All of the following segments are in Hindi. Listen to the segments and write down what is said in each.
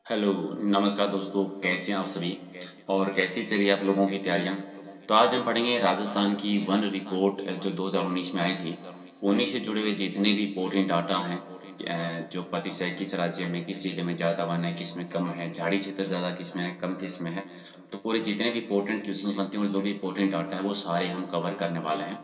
हेलो, नमस्कार दोस्तों, कैसे हैं आप सभी और कैसी चल रही है आप लोगों की तैयारियां। तो आज हम पढ़ेंगे राजस्थान की वन रिपोर्ट जो 2019 में आई थी। उन्हीं से जुड़े हुए जितने भी इम्पोर्टेंट डाटा हैं, जो प्रतिशत किस राज्य में किस चीज़ में ज़्यादा वन है, किस में कम है, झाड़ी क्षेत्र ज़्यादा किस में है, कम किस में है। तो पूरे जितने भी इम्पोर्टेंट क्वेश्चन बनते हैं और जो भी इम्पोर्टेंट डाटा है वो सारे हम कवर करने वाले हैं।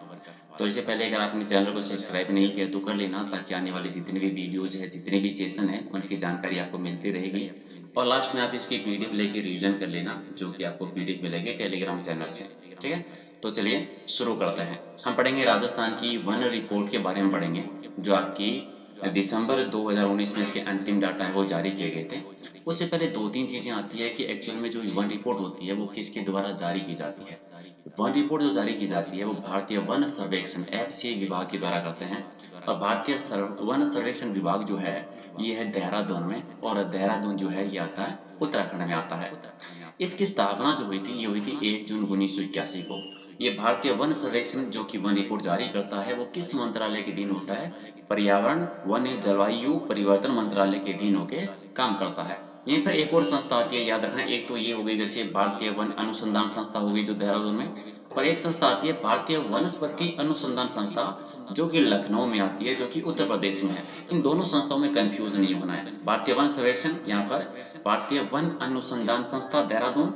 तो इससे पहले अगर आपने चैनल को सब्सक्राइब नहीं किया तो कर लेना, ताकि आने वाले जितने भी वीडियोज है, जितने भी सेशन है, उनकी जानकारी आपको मिलती रहेगी। और लास्ट में आप इसकी पीडीएफ लेके रिवीजन कर लेना, जो कि आपको पीडीएफ मिलेगी टेलीग्राम चैनल से। ठीक है, तो चलिए शुरू करते हैं। हम पढ़ेंगे राजस्थान की वन रिपोर्ट के बारे में पढ़ेंगे, जो आपकी दिसंबर 2019 में इसके अंतिम डाटा है वो जारी किए गए थे। उससे पहले दो तीन चीजें आती है कि एक्चुअल में जो वन रिपोर्ट होती है वो किसके द्वारा जारी की जाती है। वन रिपोर्ट जो जारी की जाती है वो भारतीय वन सर्वेक्षण एफसीआई विभाग के द्वारा करते हैं। और भारतीय वन सर्वेक्षण विभाग जो है ये है देहरादून में, और देहरादून जो है ये आता है उत्तराखंड में आता है। इसकी स्थापना जो हुई थी ये हुई थी 1 जून 1981 को। ये भारतीय वन सर्वेक्षण जो कि वन रिपोर्ट जारी करता है वो किस मंत्रालय के अधीन होता है? पर्यावरण वन एवं जलवायु परिवर्तन मंत्रालय के अधीन होकर काम करता है। यहीं पर एक और संस्था आती है, याद रखना। एक तो ये हो गई जैसे भारतीय वन अनुसंधान संस्था हो गई जो देहरादून में, और एक संस्था आती है भारतीय वनस्पति अनुसंधान संस्था, जो कि लखनऊ में आती है, जो कि उत्तर प्रदेश में है। इन दोनों संस्थाओं में कंफ्यूज नहीं होना है। भारतीय वन सर्वेक्षण यहाँ पर भारतीय वन अनुसंधान संस्था देहरादून,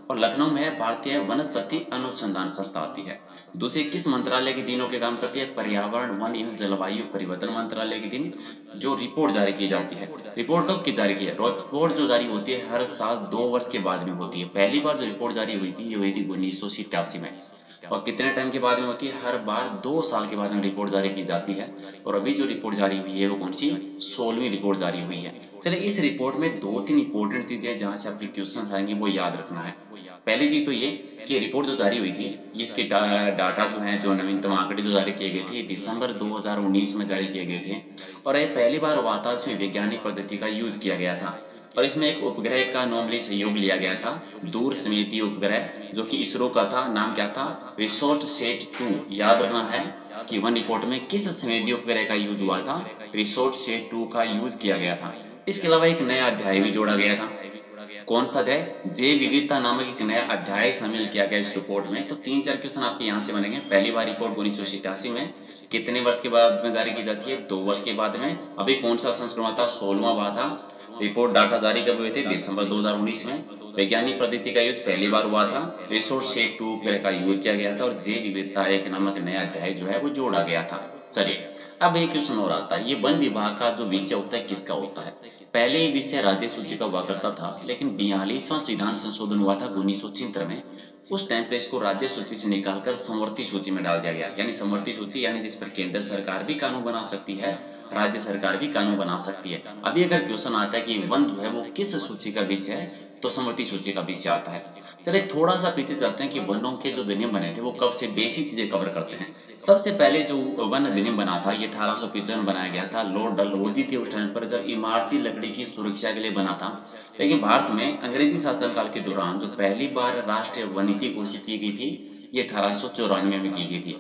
और लखनऊ में है भारतीय वनस्पति अनुसंधान संस्था आती है। दूसरी किस मंत्रालय के दिनों के काम करती है? पर्यावरण वन एवं जलवायु परिवर्तन मंत्रालय के दिन जो रिपोर्ट जारी की जाती है। रिपोर्ट कब की जारी की है? रिपोर्ट जो जारी होती है हर साल 2 वर्ष के बाद में होती है। पहली बार जो रिपोर्ट जारी हुई थी ये हुई थी 1987 में। और कितने टाइम के बाद में होती है? हर बार 2 साल के बाद में रिपोर्ट जारी की जाती है। और अभी जो रिपोर्ट जारी हुई है वो कौन सी? 16वीं रिपोर्ट जारी हुई है। चलिए, इस रिपोर्ट में दो तीन इंपॉर्टेंट चीजें जहां से आपके क्वेश्चन आएंगे वो याद रखना है। पहली चीज तो ये कि रिपोर्ट जो जारी हुई थी, इसके डाटा जो है, जो नवीनतम आंकड़े जो जारी किए गए थे, दिसंबर 2019 में जारी किए गए थे। और ये पहली बार हुआ था, इसमें वैज्ञानिक पद्धति का यूज किया गया था। और इसमें एक उपग्रह का नॉर्मली सहयोग लिया गया था, दूर समेती उपग्रह, जो कि इसरो का था। नाम क्या था? Resort set 2। याद रखना है कि वन रिपोर्ट में किस संवेदी उपग्रह का यूज हुआ था? रिसोर्ट सेट 2 का यूज किया गया था। इसके अलावा एक नया अध्याय भी जोड़ा गया था। कौन सा अध्याय? जैव विविधता नामक एक नया अध्याय शामिल किया गया इस रिपोर्ट में। तो तीन चार क्वेश्चन आपके यहाँ से बनेंगे। पहली बार रिपोर्ट 1987 में कितने वर्ष के बाद में जारी की जाती है? 2 वर्ष के बाद में। अभी कौन सा संस्करण हुआ था? 16वां हुआ था। रिपोर्ट डाटा जारी कब हुए थे? दिसंबर 2019 में। वैज्ञानिक पद्धति का यूज पहली बार हुआ था। रिसोर्स सेट 2 का यूज किया गया था, और जैव विविधता एक नामक नया अध्याय जो है वो जोड़ा गया था। चलिए, अब एक क्वेश्चन और आता है। ये वन विभाग का जो विषय होता है किसका होता है? पहले ये विषय राज्य सूची का हुआ करता था, लेकिन 42वां संविधान संशोधन हुआ था 1976 में। उस टाइम पे इसको राज्य सूची से निकालकर समवर्ती सूची में डाल दिया गया। यानी समवर्ती सूची यानी जिस पर केंद्र सरकार भी कानून बना सकती है, राज्य सरकार भी कानून बना सकती है। अभी अगर क्वेश्चन आता है कि वन जो है वो किस सूची का विषय है, तो समवर्ती सूची का विषय आता है। चलिए, थोड़ा सा पीछे चलते हैं कि वनों के जो अधिनियम बने थे वो कब से, बेसिक चीजें कवर करते हैं। सबसे पहले जो वन अधिनियम बना था ये 1855 में बनाया गया था। लॉर्ड डलहौजी थे उस टाइम पर, जब इमारती लकड़ी की सुरक्षा के लिए बना था। लेकिन भारत में अंग्रेजी शासनकाल के दौरान जो पहली बार राष्ट्रीय वन नीति घोषित की गई थी ये 1894 में की गई थी।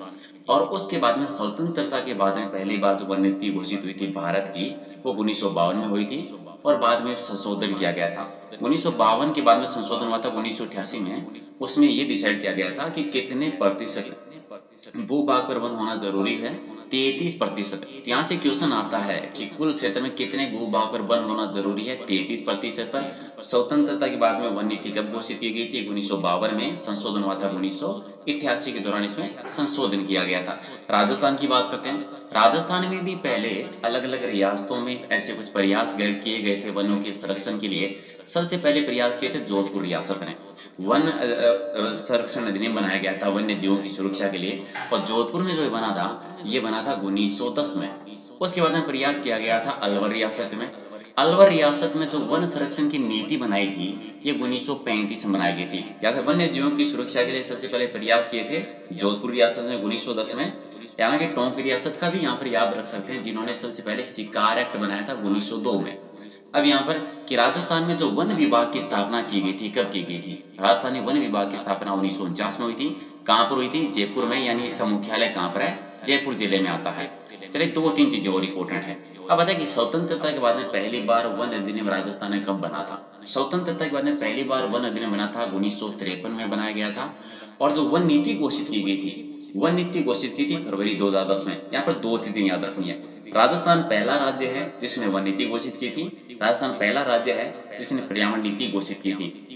और उसके बाद में स्वतंत्रता के बाद में पहली बार जो वन नीति घोषित हुई थी भारत की, वो 1952 में हुई थी। और बाद में संशोधन किया गया था। 1952 के बाद में संशोधन हुआ था 1988 में। उसमें ये डिसाइड किया गया था कि कितने प्रतिशत भू-भाग पर वन होना जरूरी है। 33%। यहाँ से क्वेश्चन आता है कि कुल क्षेत्र में कितने भू-भाग पर वन होना जरूरी है? 33% पर। स्वतंत्रता के बाद में वन नीति कब घोषित की गई थी? 1952 में। संशोधन हुआ था 1988 के दौरान, इसमें संशोधन किया गया था। राजस्थान की बात करते हैं। राजस्थान में भी पहले अलग अलग रियासतों में ऐसे कुछ प्रयास किए गए थे वनों के संरक्षण के लिए। सबसे पहले प्रयास किए थे जोधपुर रियासत ने। वन संरक्षण अधिनियम बनाया गया था वन्य जीवों की सुरक्षा के लिए। और जोधपुर में जो बना था ये बना था 1910 में। उसके बाद में प्रयास किया गया था अलवर रियासत में। अलवर रियासत में जो वन संरक्षण की नीति बनाई थी ये 1935 में बनाई गई थी। याद है, वन्य जीवों की सुरक्षा के लिए सबसे पहले प्रयास किए थे जोधपुर रियासत में 1910 में। हालांकि टोंक रियासत का भी यहाँ पर याद रख सकते हैं, जिन्होंने सबसे पहले शिकार एक्ट बनाया था 1902 में। अब यहाँ पर कि राजस्थान में जो वन विभाग की स्थापना की गई थी, कब की गई थी? राजस्थानी वन विभाग की स्थापना 1949 में हुई थी। कहाँ पर हुई थी? जयपुर में। यानी इसका मुख्यालय कहाँ पर है? जयपुर जिले में आता है। चलिए, दो तीन चीजें और इंपॉर्टेंट है। अब बताए कि स्वतंत्रता के बाद में पहली बार वन अधिनियम राजस्थान में कब बना था? स्वतंत्रता के बाद में पहली बार वन अधिनियम बना था 1953 में बनाया गया था। और जो वन नीति घोषित की गई थी, वन नीति घोषित की थी फरवरी 2010 में। यहाँ पर दो चीजें याद रखनी है। राजस्थान पहला राज्य है जिसने वन नीति घोषित की थी, राजस्थान पहला राज्य है जिसने पर्यावरण नीति घोषित की थी।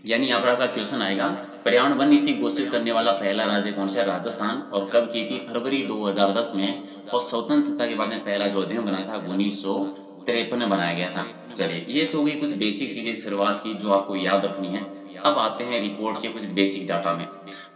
यानी यहाँ पर आपका क्वेश्चन आएगा, पर्यावरण वन नीति घोषित करने वाला पहला राज्य कौन सा है? राजस्थान। और कब की थी? फरवरी 2010 में। और स्वतंत्रता के बाद में पहला जो अधिनियम बना था 1953 में बनाया गया था। चलिए, ये तो हुई कुछ बेसिक चीजें शुरुआत की जो आपको याद रखनी है। अब आते हैं रिपोर्ट के कुछ बेसिक डाटा में।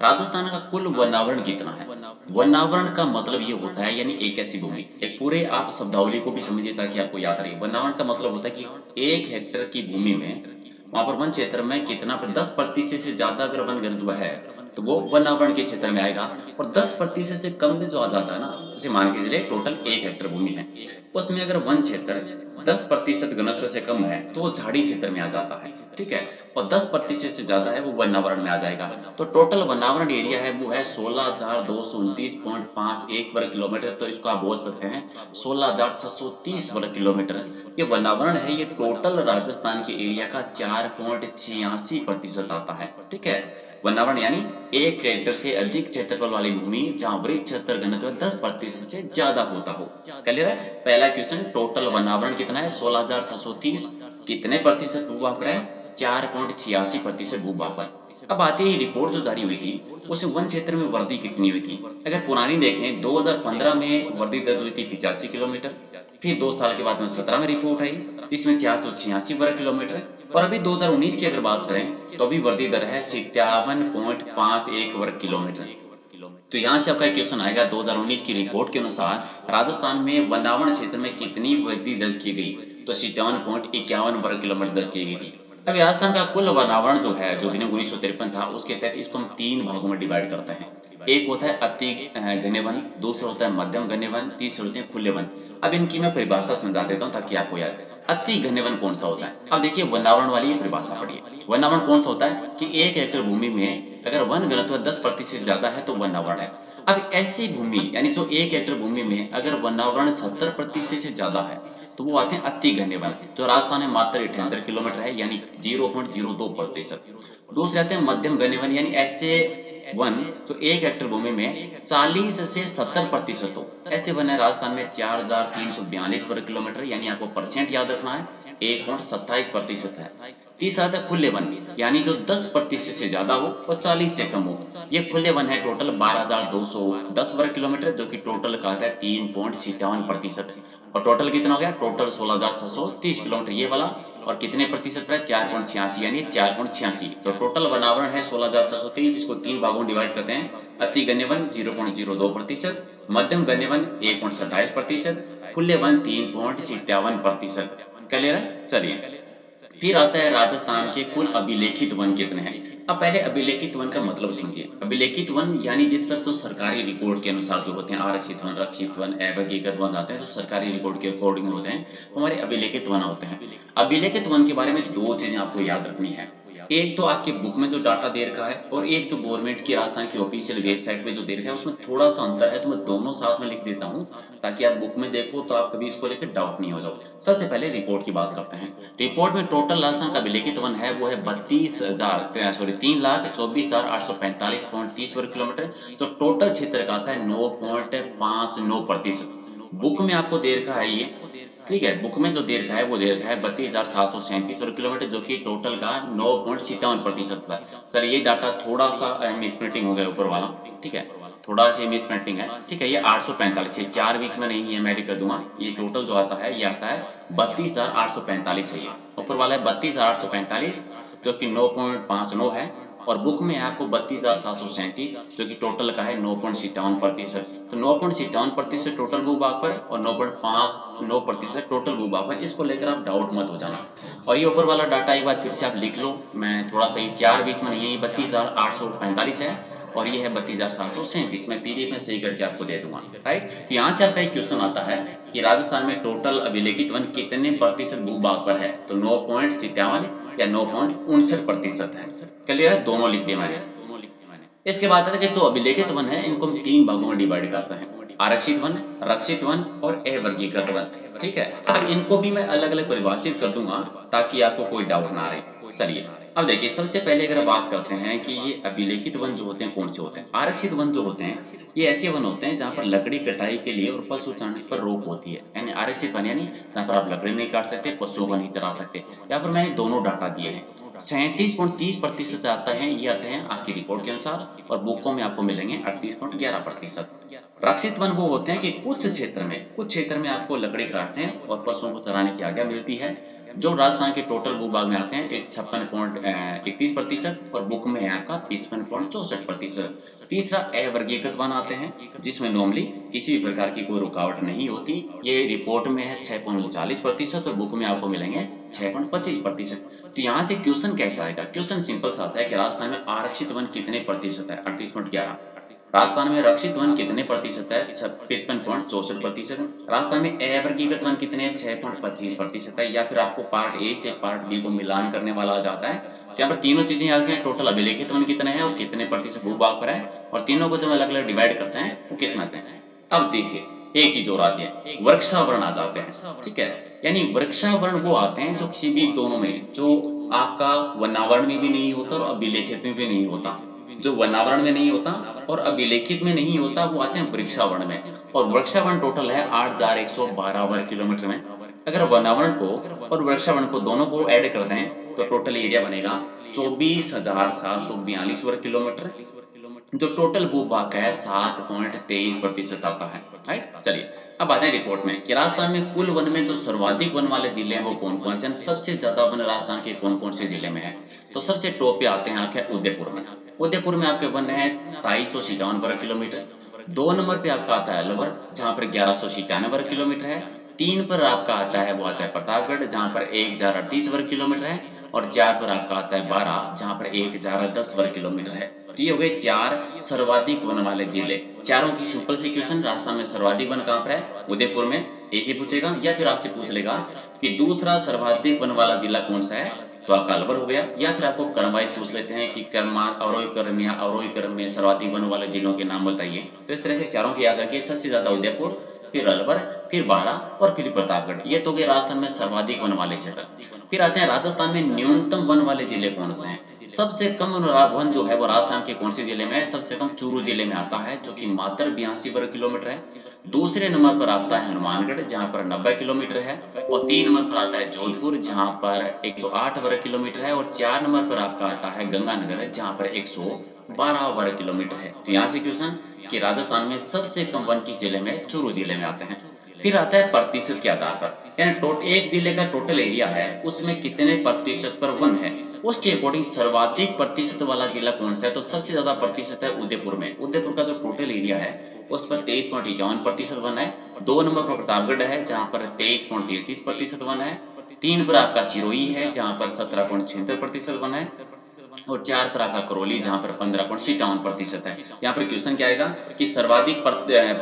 राजस्थान का कुल वनावरण कितना है? वनावरण का मतलब ये होता है, यानी एक ऐसी भूमि, एक पूरे आप शब्दावली को भी समझिए ताकि आपको याद रहे। वनावरण का मतलब होता है कि 1 हेक्टेयर की भूमि में, वहां पर वन क्षेत्र में कितना 10% से ज्यादा अगर वन घनत्व है तो वो वनावरण के क्षेत्र में आएगा। और 10% से कम में जो आ जाता है ना, जैसे मान के चलिए टोटल 1 हेक्टेयर भूमि है, उसमें अगर वन क्षेत्र 10% घनत्व से कम है तो वो झाड़ी क्षेत्र में आ जाता है। ठीक है। और 10% से ज्यादा है वो वनावरण में आ जाएगा। तो टोटल वनावरण एरिया है वो है 16,229.51 वर्ग किलोमीटर। तो इसको आप बोल सकते हैं 16,630 वर्ग किलोमीटर ये वनावरण है। ये टोटल राजस्थान के एरिया का 4.86% आता है। ठीक है। वनावरण यानी 1 हेक्टेयर से अधिक क्षेत्रफल वाली भूमि जहां वृक्ष क्षेत्र घनत्व 10% से ज्यादा होता हो। क्लियर है? पहला क्वेश्चन, टोटल वनावरण कितना है? 16,730। कितने प्रतिशत भूभाग है? 4.86% भूभाग। अब आते ही रिपोर्ट जो जारी हुई थी उसे वन क्षेत्र में वृद्धि कितनी हुई थी? अगर पुरानी देखें 2015 में वृद्धि दर्ज हुई थी 85 किलोमीटर। फिर 2 साल के बाद में 17 में रिपोर्ट आई जिसमें 486 वर्ग किलोमीटर। और अभी 2019 की अगर बात करें तो अभी वृद्धि दर है 57.51 वर्ग किलोमीटर। तो यहाँ से आपका क्वेश्चन आएगा, 2019 की रिपोर्ट के अनुसार राजस्थान में वनावरण क्षेत्र में कितनी वृद्धि दर्ज की गई? तो 57.51 वर्ग किलोमीटर दर्ज की गई थी। अभी राजस्थान का कुल वनावरण जो है, जो दिन 1953 था, उसके तहत इसको हम 3 भागों में डिवाइड करते हैं। एक होता है अति घने वन, दूसरा होता है मध्यम घने वन, तीसरे होते हैं खुले वन। अब इनकी मैं परिभाषा समझा देता हूँ ताकि आपको याद। अति घने वन कौन सा होता है? अब देखिए वनावरण वाली ये परिभाषा पढ़िए। वनावरण कौन सा होता है कि 1 हेक्टेयर भूमि में अगर वन घनत्व 10% से ज्यादा है तो वनावरण है। अब ऐसी भूमि यानी जो 1 हेक्टेयर भूमि में अगर वनावरण 70% से ज्यादा है तो वो आते हैं अति घने वन, जो राजस्थान में मात्र 78 किलोमीटर है, यानी 0.02%। दूसरे आते हैं मध्यम घने वन, यानी ऐसे वन जो 1 हेक्टेयर भूमि में 40 से 70% हो। ऐसे वन है राजस्थान में 4,342 वर्ग किलोमीटर, यानी आपको परसेंट याद रखना है, 1.27% है। तीसरा आता है खुले वन, यानी जो 10% से ज्यादा हो और 40 से कम हो। ये खुले वन है टोटल 12,210 वर्ग किलोमीटर, जो कि टोटल का आता है 3.57%। और टोटल कितना हो गया? टोटल 16,630 किलोमीटर ये वाला। और कितने प्रतिशत पर? 4.86, यानी 4.86। तो टोटल वनावरण है 16,630, जिसको 3 भागों में डिवाइड करते हैं। अति गण्य वन 0.02%, मध्यम गण्य वन 1.27%, खुले वन 3.57%। क्लियर है? चलिए, फिर आता है राजस्थान के कुल अभिलेखित वन कितने हैं। अब पहले अभिलेखित वन का मतलब समझिए। अभिलेखित वन यानी जिस पर तो सरकारी रिकॉर्ड के अनुसार जो होते हैं, आरक्षित वन, रक्षित वन, एवं वन आते हैं, जो सरकारी रिकॉर्ड के अकॉर्डिंग होते हैं, हमारे अभिलेखित वन होते हैं। अभिलेखित वन के बारे में 2 चीजें आपको याद रखनी है। एक तो आपके बुक में जो डाटा दे रखा है, और एक जो गवर्नमेंट की राजस्थान की ऑफिशियल वेबसाइट पे जो दे रखा है, उसमें थोड़ा सा अंतर है, तो मैं दोनों साथ में लिख देता हूँ ताकि आप बुक में देखो तो आप कभी इसको लेकर डाउट नहीं हो जाओ। सबसे पहले रिपोर्ट की बात करते हैं। रिपोर्ट में टोटल राजस्थान का अभिलेखित वन है वो है 3,24,845.30 वर्ग किलोमीटर। तो टोटल क्षेत्र का आता है 9.59%। बुक में आपको दे रखा है ये, ठीक है, बुक में जो दे रखा है वो दे रखा है 32,737 वर्ग किलोमीटर, जो कि टोटल का 9.57% है। सर ये डाटा थोड़ा सा मिसप्रिंटिंग हो गया ऊपर वाला, ठीक है, थोड़ा सी मिसप्रिंटिंग है, ठीक है। ये 845 है, 4 बीच में नहीं है, मैं एडिट कर दूंगा। ये टोटल जो आता है ये आता है 32,845 है। ये ऊपर वाला है 32,845, जो कि 9.59 है। और बुक में है आपको 32,737, जो कि टोटल का है 9.57%। तो 9.57% टोटल भूभाग पर और 9.59% टोटल भूभाग पर, इसको लेकर आप डाउट मत हो जाना। और ये ऊपर वाला डाटा एक बार फिर से आप लिख लो, मैं थोड़ा सा ये 4 बीच में नहीं है, ये 32,845 है और ये है 32,737। मैं पीडीएफ में सही करके आपको दे दूंगा, राइट। तो यहाँ से आपका एक क्वेश्चन आता है कि राजस्थान में टोटल अभिलेखित वन कितने प्रतिशत भूभाग पर है? तो 9.57 या 9.59% है। क्लियर है? दोनों लिख दिए मैंने। इसके बाद आता है कि तो अभिलेखित वन है, इनको हम 3 भागों में डिवाइड करते हैं। आरक्षित वन, रक्षित वन और अवर्गीकृत वन। ठीक है, अब इनको भी मैं अलग अलग परिभाषित कर दूंगा ताकि आपको कोई डाउट ना रहे। चलिए अब देखिए, सबसे पहले अगर बात करते हैं कि ये अभिलेखित वन जो होते हैं कौन से होते हैं। आरक्षित वन जो होते हैं ये ऐसे वन होते हैं जहाँ पर लकड़ी कटाई के लिए और पशु चारण पर रोक होती है। यानी आरक्षित वन यानी जहाँ पर आप लकड़ी नहीं काट सकते, पशुओं को नहीं चरा सकते। यहाँ पर मैंने दोनों डाटा दिए हैं। 37.30% आते हैं, ये आते हैं आपकी रिपोर्ट के अनुसार, और बुकों में आपको मिलेंगे 38.11%। रक्षित वन वो होते हैं कि कुछ क्षेत्र में आपको लकड़ी काटने और पशुओं को चराने की आज्ञा मिलती है, जो राजस्थान के टोटल भूभाग में आते हैं 56.31% और बुक में है आपका 55.64%। तीसरा अवर्गीकृत वन आते हैं जिसमें नॉर्मली किसी भी प्रकार की कोई रुकावट नहीं होती, ये रिपोर्ट में है 6.39% और बुक में आपको मिलेंगे 6.25%। तो यहाँ से क्वेश्चन कैसा आएगा? क्वेश्चन सिंपल सा आता है कि राजस्थान में आरक्षित वन कितने प्रतिशत है? 38.11। राजस्थान में रक्षित वन कितने प्रतिशत है? 56.64%। राजस्थान में अवर्गीकृत वन कितने? 6.25% है। या फिर आपको पार्ट ए से पार्ट बी को मिलान करने वाला आ जाता है, तो यहाँ पर तीनों चीजें आती हैं। टोटल अभिलेखित वन कितने हैं और कितने प्रतिशत भूभाग पर है, और तीनों को जब अलग अलग डिवाइड करते हैं वो किस में आते हैं। अब देखिए एक चीज और आती है, वर्षावरण आ जाते हैं। ठीक है, यानी वर्षावरण वो आते हैं जो किसी भी दोनों में, जो आपका वनावरण में भी नहीं होता और अभिलेखित में भी नहीं होता। जो वनावरण में नहीं होता और अभिलेखित में नहीं होता वो आते हैं वृक्षावरण में। और वृक्षावरण टोटल है 8,112 वर्ग किलोमीटर में। अगर वनावरण को और वृक्षावरण को दोनों को ऐड कर दें तो टोटल एरिया बनेगा 24,742 वर्ग किलोमीटर, जो टोटल भूभाग का है 7.23% आता है। राइट, चलिए अब आते हैं रिपोर्ट में कि राजस्थान में कुल वन में जो सर्वाधिक वन वाले जिले हैं वो कौन कौन से, सबसे ज्यादा वन राजस्थान के कौन कौन से जिले में है। तो सबसे टॉप पे आते हैं आपके उदयपुर में। उदयपुर में आपके वन है 2757 वर्ग किलोमीटर। 2 नंबर पे आपका आता है अलवर जहाँ पर 1196 वर्ग किलोमीटर है। 3 पर आपका आता है वो आता है प्रतापगढ़ जहाँ पर 1038 वर्ग किलोमीटर है। और 4 पर आपका आता है 12 जहाँ पर 1010 वर्ग किलोमीटर है। तो ये हो गए 4 सर्वाधिक वन वाले जिले। चारों की सिंपल सी क्वेश्चन, राजस्थान में सर्वाधिक वन कहाँ पर है? उदयपुर में। एक ही पूछेगा, या फिर आपसे पूछ लेगा कि दूसरा सर्वाधिक वन वाला जिला कौन सा है, तो आपका अलवर हो गया। या फिर आपको क्रम वाइज पूछ लेते हैं कि अवरोही क्रम या अवरोही क्रम में सर्वाधिक वन वाले जिलों के नाम बताइए। तो इस तरह से चारों की याद रखिए, सबसे ज्यादा उदयपुर, फिर अलवर, फिर बारा और फिर प्रतापगढ़। ये तो गए राजस्थान में सर्वाधिक वन वाले क्षेत्र। फिर आते हैं राजस्थान में न्यूनतम वन वाले जिले कौन से हैं। सबसे कम वन जो है वो राजस्थान के कौन से जिले में है? सबसे कम चूरू जिले में आता है जो कि मात्र 82 वर्ग किलोमीटर है। दूसरे नंबर पर आता है हनुमानगढ़ जहां पर 90 किलोमीटर है। और 3 नंबर पर आता है जोधपुर जहां पर 108 वर्ग किलोमीटर है। और 4 नंबर पर आपका आता है गंगानगर जहां पर 112 वर्ग किलोमीटर है। तो यहाँ से क्वेश्चन कि राजस्थान में सबसे कम वन किस जिले में? चूरू जिले में आते हैं। फिर आता है प्रतिशत के आधार पर, यानी एक जिले का टोटल एरिया है उसमें कितने प्रतिशत पर वन है, उसके अकॉर्डिंग सर्वाधिक प्रतिशत वाला जिला कौन सा है। तो सबसे ज्यादा प्रतिशत है उदयपुर में। उदयपुर का जो टोटल एरिया है उस पर 23.51% वन है। 2 नंबर पर प्रतापगढ़ है जहां पर 23.33% वन है। 3 पर आपका सिरोही है जहां पर 17.76% वन है। और 4 पर आपका करौली जहां पर 15.57% है। यहाँ पर क्वेश्चन क्या आएगा कि सर्वाधिक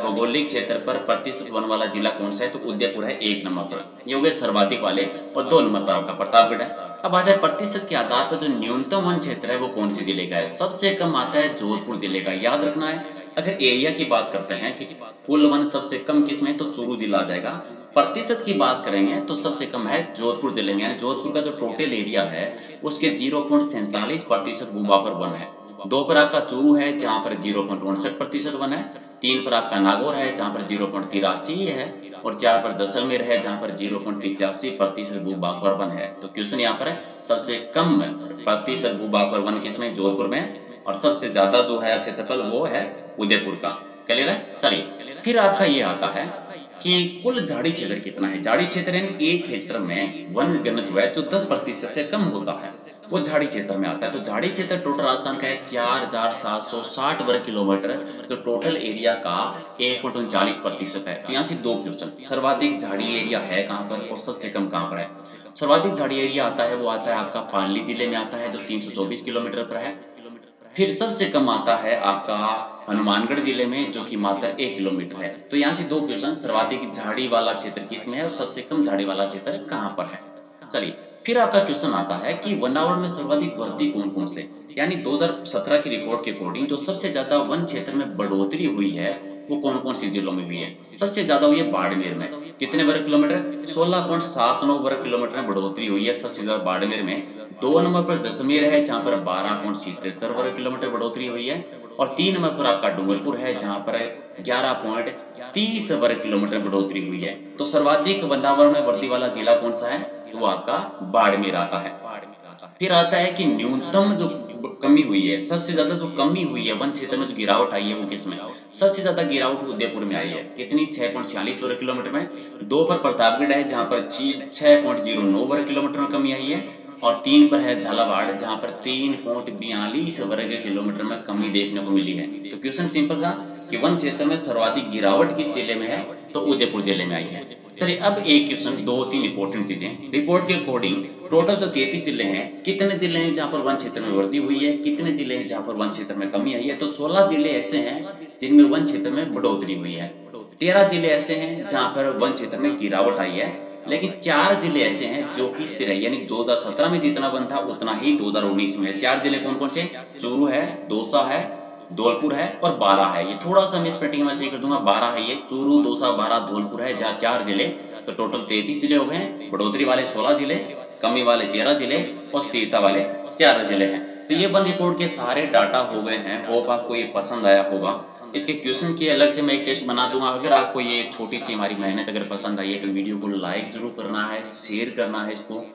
भौगोलिक क्षेत्र पर प्रतिशत वन वाला जिला कौन सा है, तो उदयपुर है 1 नंबर पर। ये हो गए सर्वाधिक वाले। और 2 नंबर पर आपका प्रतापगढ़ है। अब आता है प्रतिशत के आधार पर जो न्यूनतम वन क्षेत्र है वो कौन से जिले का है। सबसे कम आता है जोधपुर जिले का, याद रखना है। अगर एरिया की बात करते हैं कि कुल वन सबसे कम किसमें, तो चूरू जिला आ जाएगा। प्रतिशत की बात करेंगे तो सबसे कम है जोधपुर जिले में। जोधपुर का जो टोटल एरिया है उसके 0.47% भूभाग पर वन है। 2 पर आपका चूरू है जहां पर 0.59% वन है। 3 पर आपका नागौर है जहां पर 0.83 है। और 4 पर जैसलमेर है जहां पर 0.85% भूभाग पर वन है। तो क्वेश्चन यहाँ पर है सबसे कम प्रतिशत भूभाग पर वन किसमें? जोधपुर में। और सबसे ज्यादा जो है क्षेत्रफल वो है उदयपुर का। क्लियर है? चलिए फिर आपका ये आता है कि कुल झाड़ी क्षेत्र कितना है। झाड़ी क्षेत्र यानी एक क्षेत्र में वन घनत्व है जो 10% से कम होता है वो झाड़ी क्षेत्र में आता है। तो झाड़ी क्षेत्र टोटल राजस्थान का है 4,760 वर्ग किलोमीटर, जो टोटल एरिया का 1.39% है। तो यहाँ से 2 क्वेश्चन, सर्वाधिक झाड़ी एरिया है कहाँ पर और सबसे कम कहाँ पर है। सर्वाधिक झाड़ी एरिया आता है वो आता है आपका पाली जिले में आता है जो 324 किलोमीटर पर है। फिर सबसे कम आता है आपका हनुमानगढ़ जिले में जो कि मात्र 1 किलोमीटर है। तो यहाँ से 2 क्वेश्चन, सर्वाधिक झाड़ी वाला क्षेत्र किसमें है और सबसे कम झाड़ी वाला क्षेत्र कहाँ पर है। चलिए फिर आपका क्वेश्चन आता है कि वनावरण में सर्वाधिक वृद्धि कौन कौन से, यानी 2017 की रिपोर्ट के अकॉर्डिंग जो सबसे ज्यादा वन क्षेत्र में बढ़ोतरी हुई है वो कौन कौन सी जिलों में हुई है। सबसे ज्यादा हुई है बाड़मेर में, कितने वर्ग किलोमीटर, 16.79 वर्ग किलोमीटर में बढ़ोतरी हुई है सबसे ज्यादा बाड़मेर में। 2 नंबर पर जैसलमेर है जहां पर 12.77 वर्ग किलोमीटर बढ़ोतरी हुई है। और 3 नंबर पर आपका डूंगरपुर है जहां पर 11.30 वर्ग किलोमीटर बढ़ोतरी हुई है। तो सर्वाधिक वनावरण में वृद्धि वाला जिला कौन सा है, तो वो आपका बाड़मेर आता है। फिर आता है कि न्यूनतम जो कमी हुई है, सबसे ज्यादा जो कमी हुई है वन क्षेत्र में जो गिरावट आई है वो किसमें, सबसे ज्यादा गिरावट उदयपुर में आई है। कितनी, 6.46 वर्ग किलोमीटर में। 2 पर प्रतापगढ़ है जहां पर 6.09 वर्ग किलोमीटर में कमी आई है। और 3 पर है झालावाड़ जहां पर 3.42 वर्ग किलोमीटर में कमी देखने को मिली है। तो क्वेश्चन सिंपल था कि वन क्षेत्र में सर्वाधिक गिरावट किस जिले में है, तो उदयपुर जिले में आई है। चलिए अब एक क्वेश्चन, 2-3 इंपॉर्टेंट चीजें। रिपोर्ट के अकॉर्डिंग टोटल जो 33 जिले हैं, कितने जिले हैं जहां पर वन क्षेत्र में वृद्धि हुई है, कितने जिले हैं जहां पर वन क्षेत्र में कमी आई है। तो 16 जिले ऐसे हैं जिनमें वन क्षेत्र में बढ़ोतरी हुई है। 13 जिले ऐसे हैं जहां पर वन क्षेत्र में गिरावट आई है। लेकिन 4 जिले ऐसे हैं जो कि स्थिर है, यानी 2017 में जितना वन था उतना ही 2019 में। 4 जिले कौन कौन से, चूरू है, दौसा है, धौलपुर है और बारां है। ये थोड़ा सा मैं स्पेलिंग में सही कर दूंगा, बारां है ये, चूरू, दौसा, बारां, धौलपुर है, जहाँ 4 जिले। तो टोटल 33 जिले हो गए, बढ़ोतरी वाले 16 जिले, कमी वाले 13 जिले और स्थिरता वाले 4 जिले हैं। तो ये वन रिपोर्ट के सारे डाटा हो गए हैं। होप आपको ये पसंद आया होगा। इसके क्वेश्चन की अलग से मैं एक टेस्ट बना दूंगा। अगर आपको ये छोटी सी हमारी मेहनत अगर पसंद आई है तो वीडियो को लाइक जरूर करना है, शेयर करना है इसको।